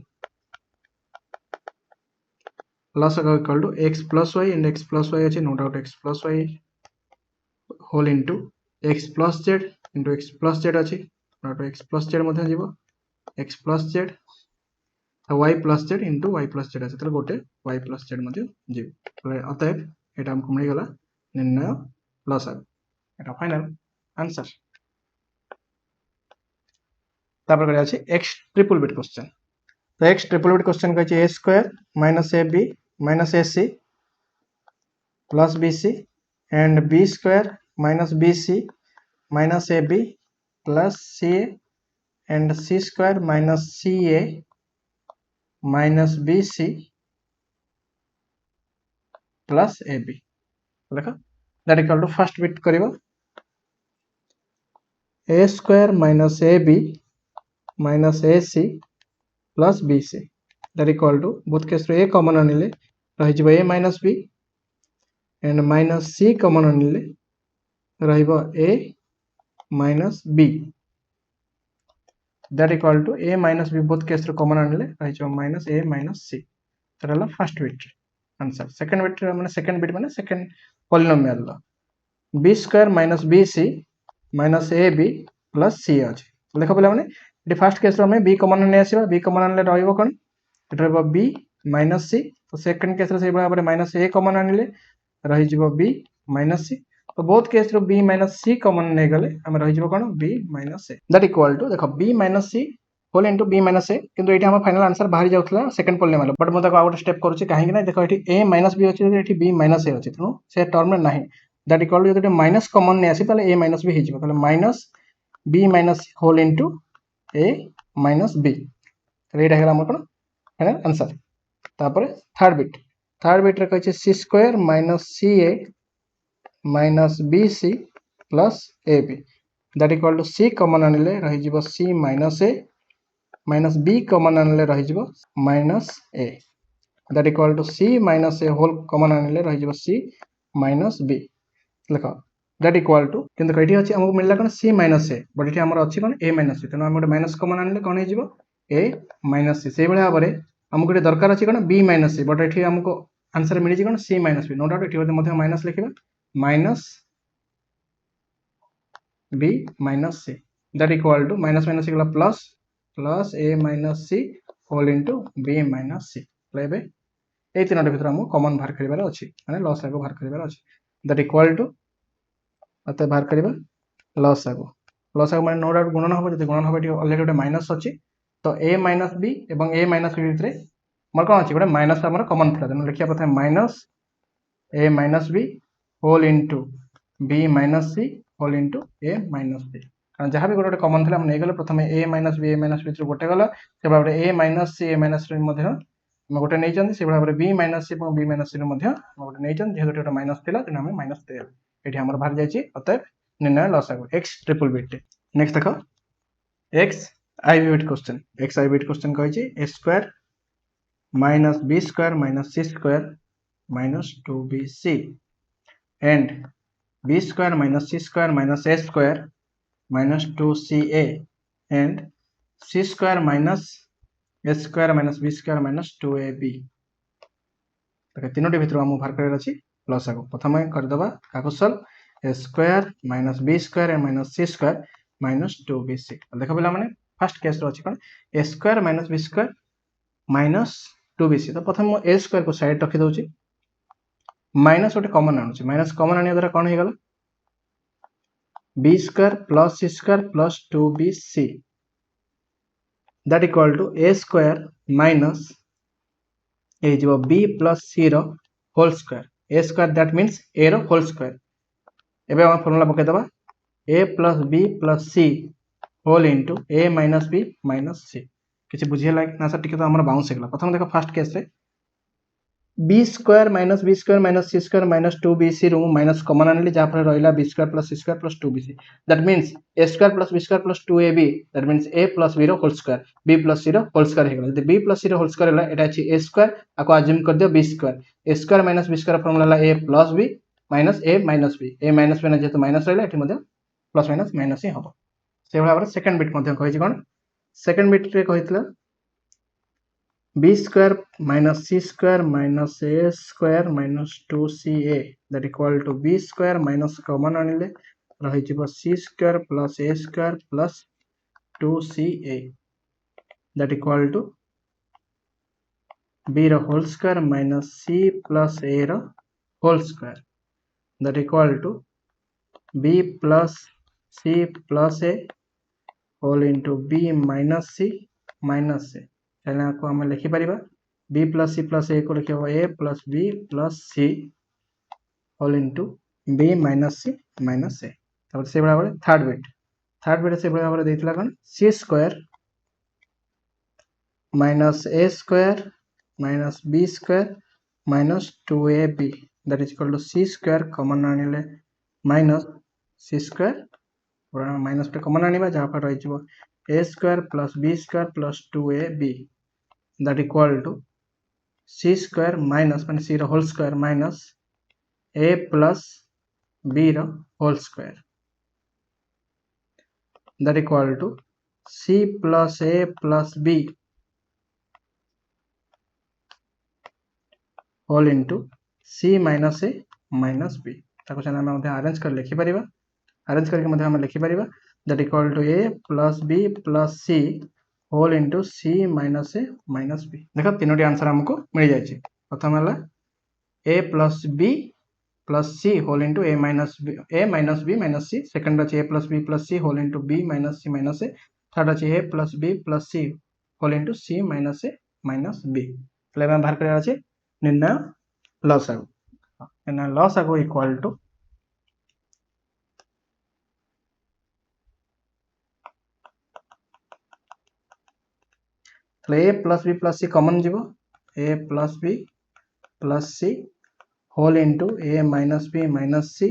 लसागु equal to x plus y and x plus y अछि no doubt x plus y whole into x plus z into x plus z अछि no doubt x plus z मध्ये जीवो x plus z y plus z into y plus z अछि त गोटे y plus z मध्ये जीवो अतः एटा हमको मिल गला निर्णय लसागु एटा फाइनल आंसर तापर करे अछि x ट्रिपल बिट क्वेश्चन तो x ट्रिपल बिट क्वेश्चन कहै छै a square minus ab minus ac plus bc and b square minus bc minus ab plus ca and c square minus ca minus bc plus ab देखो that equal to first bit करिवो a square minus ab minus ac plus bc that equal to both case a common आनिले रहि जिवो a minus b and minus c common आनिले रहिबो a minus b that equal to a minus b both case रे common आनिले रहि जिवो minus a minus c तरला first bit answer second bit माने second bit माने second polynomial B square minus B C minus A B plus C अच्छे देख पे first case आम बी कमन नहीं आसवा बी कमन आने रहा बी माइनस सी तो सेकेंड केस भाव में माइनस ए कमन आनिले रही बी माइनस सी तो both case B minus C common नहीं गले आम रही कौन B minus A that equal to देख B minus C whole into B minus A किंतु ये आम फाइनल आंसर बाहरी जाऊला सेकंड पोल बट मुझे आउ गोटे स्टेप करुँच कहीं देख ये ए माइनस बी अच्छे ये बी माइनस ए अच्छे तेणु से टर्म में ना दैट इक्वल टू जो माइनस कमन नहीं आसी ए माइनस बी हो minus B minus whole into A minus B यहाँ आम कौन फाइनल आंसर तापर थर्ड बिट रे कही C square minus C A minus B C plus A B that equal to C common आनिले रही C minus A minus B common आनिले रही minus A that equal to C minus A whole कमन आनिले रही C minus B लिख that equal to किंतु ये अच्छे आमको मिलला कौन सी माइनस ए बट ये आम अच्छी कौन ए माइनस सी तेनाली गोटे माइनस कमन आनिले कौन हो ए माइनस सी से भाव में आमको ये दरकार अच्छी कौन बी माइनस सी बट ये आमको आंसर मिली कौन C minus B no doubt ये माइनस लिखा minus B minus C that equal to minus minus plus plus A minus C whole into B minus C ये तीन भर आमको कमन बाहर कर अच्छी मैंने लस आगो बाहर कर अच्छी दैट इक्वल टू अत बाहर करवा लस आगो मैंने नो डाउट गुणन हम जो गुणन हम अलरेडी गोटे माइनस अच्छी तो ए माइनस बी और ए माइनस बी भितर मोर कौन अच्छी गोटे माइनस आम कमन था तेनाली लिखा प्रथम minus A minus B whole into B minus C whole into A minus B कारण जहाँ भी गोटे कमन था नहीं गले प्रथम ए माइनस बी गोटे गला से भाव ए माइनस सी ए माइनस गोटे नहीं से भाव में B minus C B minus C गोटे नहीं जेहतु गोटे माइनस था तेनाली आम माइनस दे ये आम बाहर जाइए अतएव निर्णय लस आगो एक्स ट्रिपल बिट नेक्स्ट देख एक्स आई बिट क्वेश्चन कही A square minus B square minus C square minus 2bc and b square minus c square minus a square minus 2ca and c square minus a square minus b square minus 2ab तीनोटी भितर आमको बाहर कर अच्छी plus आगो प्रथम करदे काकुशल A square minus B square minus C square minus 2bc देख पे मैंने फास्ट केस अच्छी कौन A square minus B square minus 2bc तो प्रथम ए स्क्वायर को साइड रखीदे माइनस गोटे कमन आणुचे माइनस कमन आने द्वारा कौन हो B square plus C square plus 2bc that equal to A square minus ये बी प्लस सी रो whole square A square that means A रो होल स्क्वायर एबे हम फॉर्मूला पकेदबा A plus B plus C whole into A minus B minus C किसी बुझीगला ना sir टिके तो हमर बाउंस होगला प्रथम देखो फर्स्ट केस रे B square minus C square minus 2bc रू माइनस कमन आनिली जहाँ पर रहा B square plus C square plus 2bc that means A square plus B square plus 2ab that means A plus B रो whole square B plus C रो whole square हो गला B plus C रो whole square है एटा अछि A square आको assume कर दियो B square A square minus B square formula है A plus B minus A minus B जेहेतु माइनस रहा ये प्लस माइनस माइनस ही हम से भाव में सेकेंड बिट कही कौन सेकेंड बिट रे कही b square minus c square minus a square minus 2ca that equal to b square minus common आनिले रही c square plus a square plus 2ca that equal to b रो whole square minus c plus a row whole square that equal to b plus c plus a whole into b minus c minus a को आम लिखिपर B plus सी को लिख ए plus B plus C whole into B minus सी minus ए से भाव में third bit से भाव में देता कौन C square minus A square minus B square minus 2ab that is equal to C square common आनिले minus C square minus common आनिबा जहाँ पर रही A square plus B square plus 2ab that equal to c square minus मान c रो whole square minus a plus b रो whole square that equal to c plus a plus b whole into c minus a minus b ताको से आम arrange कर लिखि परिबा arrange करके आम लिखि परिबा that equal to a plus b plus c whole into c minus a minus b। देख तीनोटी आंसर हमको मिल जाए। प्रथम है a plus b plus c whole into a minus b minus c। Second अच्छे a plus b plus c whole into b minus c minus a। Third अच्छे a plus b plus c whole into c minus a minus b। बाहर कर निर्णय लसागु। निर्णय लसागु equal to a plus b plus c common जीवो a plus b plus c whole into a minus b minus c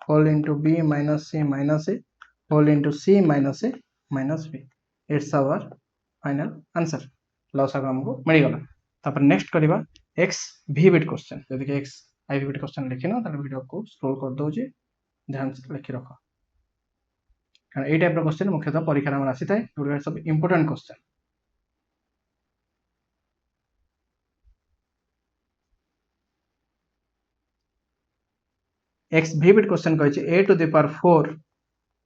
whole into b minus c minus a whole into c minus a minus b। It's our final answer. लसागु हमको मिल गला। तापर next करबा x v bit question. जदि कि x i v bit question लिखिनो ताले वीडियो को स्क्रॉल कर दोजे ध्यान से लिखि रखो कारण ए टाइप रो क्वेश्चन मुख्यतः परीक्षा में आसी थाए जोडा सब important question. x v bit question कहिছে a to the power 4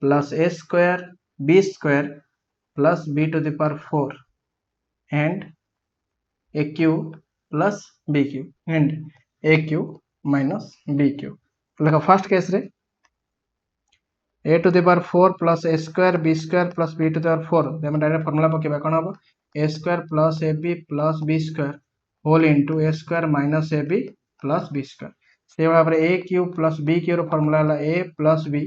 plus a square b square plus b to the power 4 and a cube plus b cube and a cube minus b cube. देखो first case रे a to the power 4 plus a square b square plus b to the power 4 हम direct formula पकेबा कोन हबो a square plus ab plus b square whole into a square minus ab plus b square. से भाव रे a cube plus b cube रो formula हला a plus b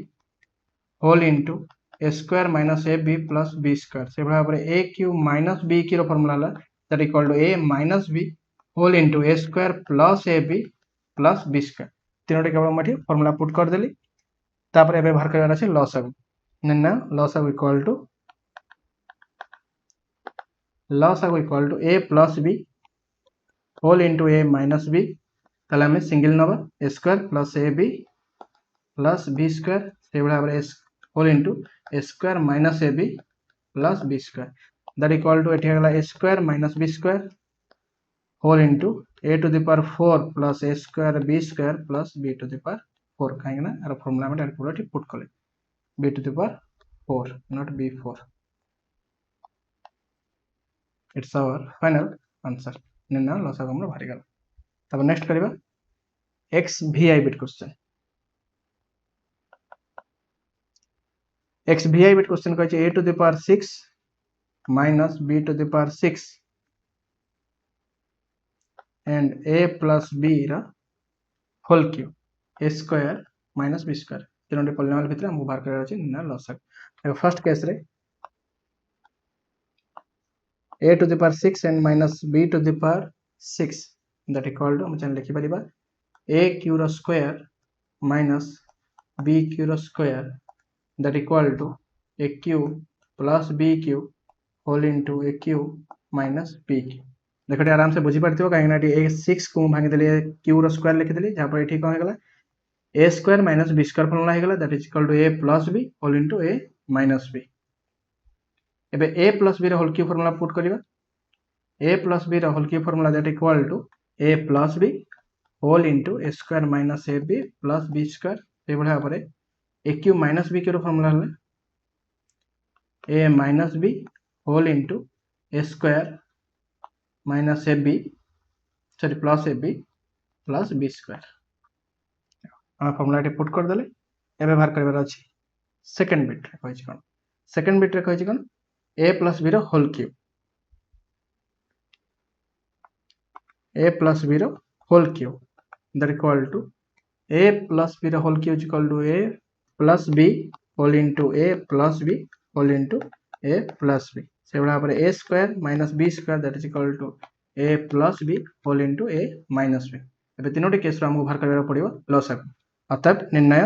whole into a square minus ab plus b square. से भाव रे a cube minus b cube रो formula हला that equal to a minus b whole into a square plus ab plus b square. तीनोटी केवल मठी formula put कर देली। तापर एबे बाहर करबार अछि लसागु। निर्णय लसागु equal to a plus b whole into a minus b ताले हमें सिंगल नबा a square plus ab plus b square से बड़ा हमरे s whole into a square minus ab plus b square that equal to एठी हला a square minus b square whole into a to the power 4 plus a square b square plus b to the power 4 काहे ना are formula में direct पूरा put कले b to the power 4 not b4। It's our final answer. निर्णय लसागु हमर भारी गला। तब नेक्स्ट करबा x vi bit question. x vi bit question कहै छै a to the power 6 minus b to the power 6 and a plus b रा whole cube a square minus b square. तीनोटी पॉलिनोमियल भितर हम बाहर करबार अछि निर्णय लसागु। फर्स्ट केस रे a to the power 6 and minus b to the power 6 that equal to हम लिखि परिबा a क्यूब रो स्क्वायर माइनस b क्यूब रो square that equal to a cube plus b cube whole into a cube minus b cube. देखो आराम से बुझी परथिबो काहे ना a 6 को भांगी देली क्यूब रो स्क्वायर लिखि देली जहां पर एठी कोन हेगला a square minus b square formula हेगला that is equal to a plus b whole into a minus b। एबे a प्लस b रो होल क्यूब फार्मूला पुट करिबा a प्लस b रो whole cube formula that equal to a plus b whole into a square minus ab plus b square. ए बढा परे a cube minus b cube रो formula हला a minus b whole into a square minus ab sorry plus ab plus b square. आ formula टे put कर देले एबे बाहर करबार अछि सेकंड बिट रे कहै छै कोन सेकंड बिट रे कहै छै कोन a प्लस b रो whole cube a plus b रो whole cube that equal to a plus b रो whole cube equal to a plus b whole into a plus b whole into a plus b। से बड़ा पर a square minus b square that is equal to a plus b whole into a minus b। एबे तीनोटी case रो हमहु बाहर करबा पड़िबो लसागु। अतः निर्णय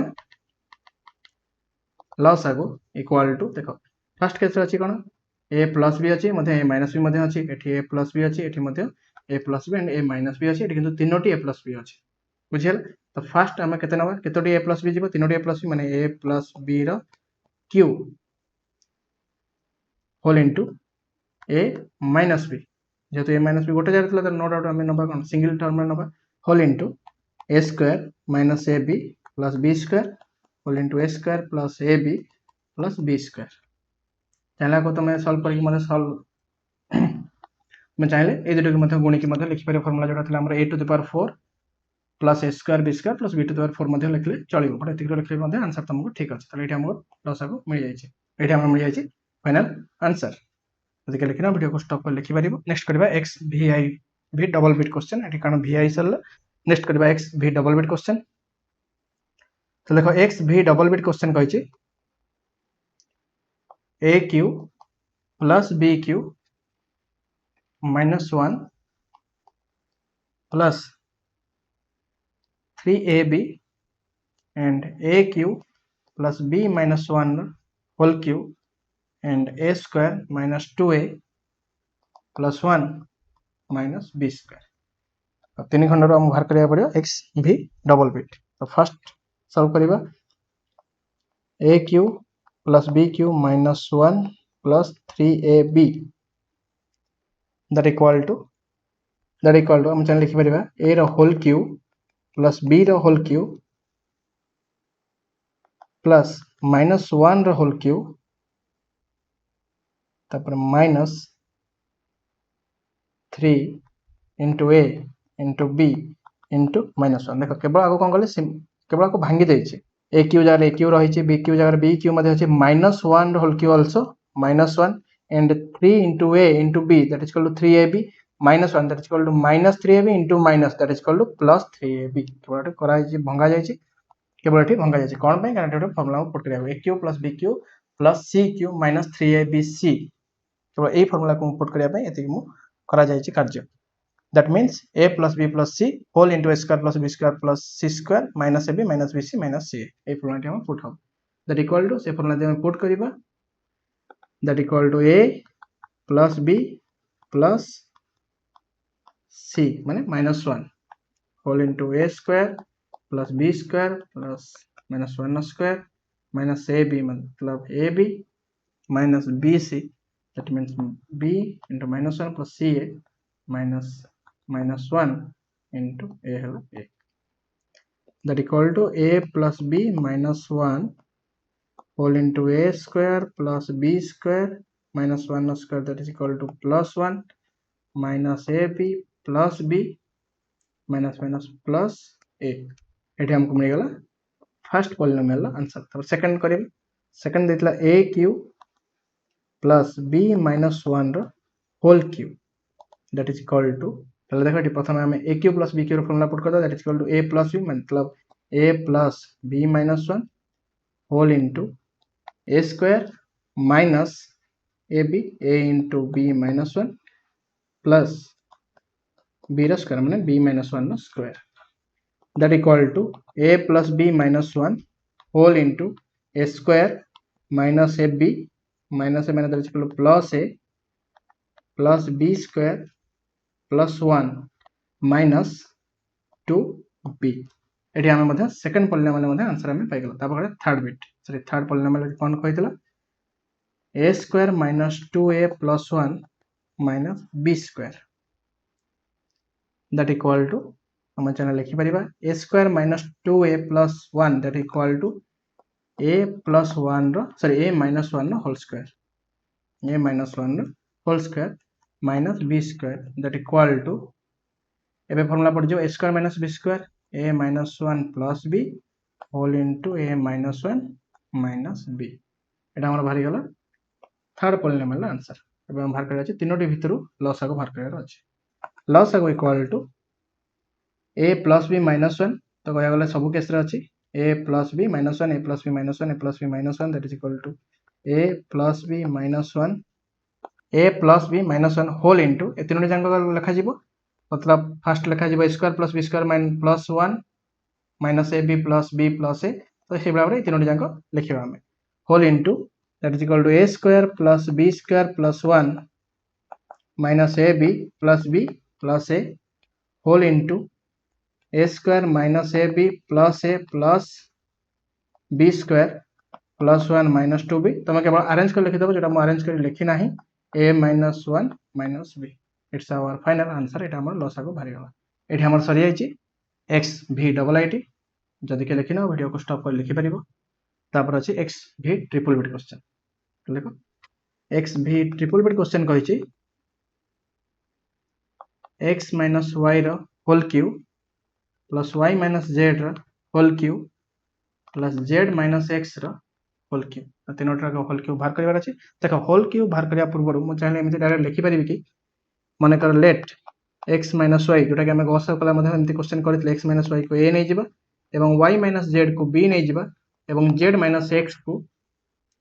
लसागु इक्वल टू देखो फर्स्ट केस रो अछि कोन a plus b अछि मध्ये a minus b मध्ये अछि एठी a plus b अछि एठी मध्ये a plus b and a minus b अछि एठी किंतु तीनोटी a plus b अछि बुझियल। तो फर्स्ट हम केते नबा केतोटी a plus b जीवो तीनोटी a plus b माने a plus b रो cube whole into a minus b जेतु a minus b गोटे जाय थला त नो डाउट हम नबा कोन सिंगल टर्म में नबा whole into a square minus ab plus B square whole into a square plus A B plus B square चाहिए को तुम सल्व करके सल्व मैं चाहिए ये दुटा गुणिकी लिखिपर फर्मुला जोटा था A to the power 4 plus A square B square plus B to the power 4 लिखले चलो बट ये लिखले आंसर तुमको ठीक अच्छे तो ये लसागु मिल जाए ये मिल जाए फाइनल आंसर जब लिखना वीडियो को स्टॉप कर लिखिपर नेक्स्ट करवा एक्स भी आई भी डबल बिट क्वेश्चन ये कारण भी आई सरला नेक्स्ट करवा एक्स भी डबल बिट क्वेश्चन तो देखो एक्स भी डबल बिट क्वेश्चन कही A cube plus B cube -1 plus 3ab and a cube plus b minus 1 whole cube and a square minus 2a plus 1 minus b square अब 3 खंड हम बाहर करिया पड़ियो x v डबल बिट तो first solve करिबा a cube plus b cube minus 1 plus 3ab that equal to हम चैनल लिखि परिबा a रो होल क्यूब प्लस बी रो होल क्यूब प्लस -1 रो होल क्यूब तापर -3 into a into b into -1 देखो केवल आगो कौन कले केवल आगो भांगी देछि ए क्यू जगह ए क्यू रही बी क्यू जगह बी क्यू मध्ये अछि -1 रो whole cube also -1 and 3 into a into b that is equal to 3ab -1 that is equal to -3ab into minus that is equal to plus 3ab केवल करा भंगा जाइए केवल भंगा जाइए कौन पे कारण फर्मुला पुट करिया a Q plus b Q plus c Q minus 3abc केवल यही फर्मुला को पुट करिया पे एति मु करा जाइए कार्य that means a plus b plus c whole into a square plus b square plus c square minus ab minus bc minus ca A formula हम पुट हम that equal to से फर्मुला हम पुट करिबा that equal to a plus b plus c माने -1 whole into a square plus b square plus -1 square minus ab मतलब ab minus bc that means b into -1 plus ca minus -1 into a hello a that equal to a plus b minus 1 whole into a square plus b square minus 1 square that is equal to plus 1 minus ab plus b minus plus a एठी हमको मिल गला first polynomial answer तो second करिवे second देतला a cube plus b minus 1 रो whole cube that is equal to पहले देखो एठी प्रथम हम a cube plus b cube रो फॉर्मूला पुट करदा that is equal to a plus b मतलब a plus b minus 1 whole into a square minus ab a into b minus 1 plus b रो square माने b minus 1 रो square that equal to a plus b minus 1 whole into a square minus ab minus a minus that is equal to plus a plus b square plus 1 minus 2b एठी हम मध्ये second polynomial मध्ये answer हम पाइ गेल तापर third bit sorry third polynomial कोन कहितला a square minus 2a plus 1 minus b square that equal to हम चैनल लिखि परिबा a square minus 2a plus 1 that equal to a plus 1 रो सॉरी a minus 1 रो होल स्क्वायर a minus 1 रो whole square minus b square that equal to एबे formula पड़ जो a square minus b square a minus 1 plus b whole into a minus 1 minus b एटा हमर भारी गला third polynomial answer एबे हम बाहर करै अछि तीनोटी भितरु लसागु बाहर करै अछि लसागु equal to a plus b minus 1 तो कहया गले सब केस रे अछि a plus b minus 1 a plus b minus 1 a plus b minus 1 that is equal to a plus b minus 1 a plus b minus 1 whole into ए तीनोटी जांक लिखा जिवो मतलब first लिखा जिवो a square plus b square minus plus 1 minus ab plus b plus a तो से बराबर ए तीनोटी जांक लिखिबा हमें whole into that is equal to a square plus b square plus 1 minus ab plus b plus a whole into a square minus ab plus a plus b square plus 1 minus 2b तो मैं केवल arrange कर लिखि देबो जेटा मैं arrange कर लिखि नाही a minus 1 minus b it's our final answer एटा हमर लसागु भारी गला एठी हमर सरी आइछि x v डबल it जदि किए लिखिन वीडियो को स्टॉप कर लिखि परिबो तापर अछि x v triple bit question देखो x v triple bit question कहिछि x माइनस y रो whole cube plus y minus z रो whole cube plus z minus x रो होल क्यूब तीनोटा होल क्यूब बाहर करिवार अछि देखो होल क्यूब बाहर करिया पूर्व मु चाहे एमति डायरेक्ट लिखि परिबि कि माने कर लेट x माइनस y जोटा कि हम गौस कला मध्ये एमति क्वेश्चन करथिले x माइनस y को a नै जिबा एवं y माइनस z को b नै जिबा एवं z माइनस x को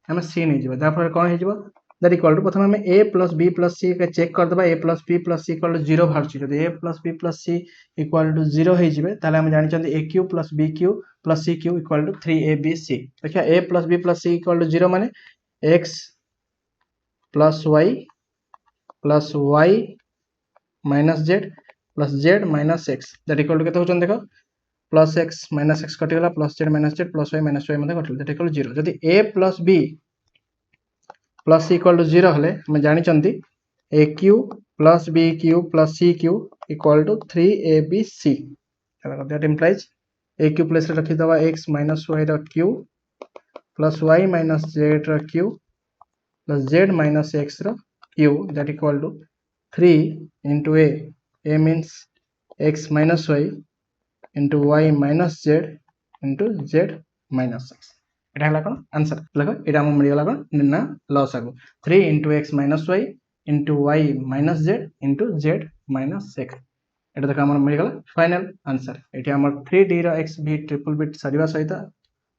हम c नै जिबा दा फर कोन हे जिबा दैट इक्वल टू प्रथम हमें a plus b plus c के चेक कर दबा a plus b plus c equal to 0 बाहर छि जदि a plus b plus c equal to 0 हे जिबे ताले हम जानि चंदी a cube plus b cube plus c cube equal to 3abc देखिया a plus b plus c equal to 0 माने x plus y minus z minus x that equal to केते होचन देखो plus x minus x कटि गला plus z minus z plus y मध्ये कटि that equal to 0 जदि a plus b plus c equal to 0 हले हम जानि चंती a cube plus b cube plus c cube equal to 3abc that implies a cube place रखि दवा x minus y रा cube plus y minus z रा cube plus z minus x रा cube that equal to 3 into a means x minus y into y minus z into z minus x এটা হলা কোন answer দেখো এটা আমরা মিলি গলা কোন নির্ণয় লস আগু 3 into x minus y into y minus z into z minus x এটা দেখো আমরা মিলি গলা ফাইনাল आंसर এটি আমার 3d র x v ट्रिपल बिट सरीवा सहित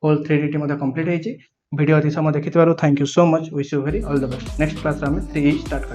होल 3d टी मध्ये कंप्लीट हेची वीडियो अति समय देखिथिबारु thank you so much wish you very all the best next class रे हम 3 स्टार्ट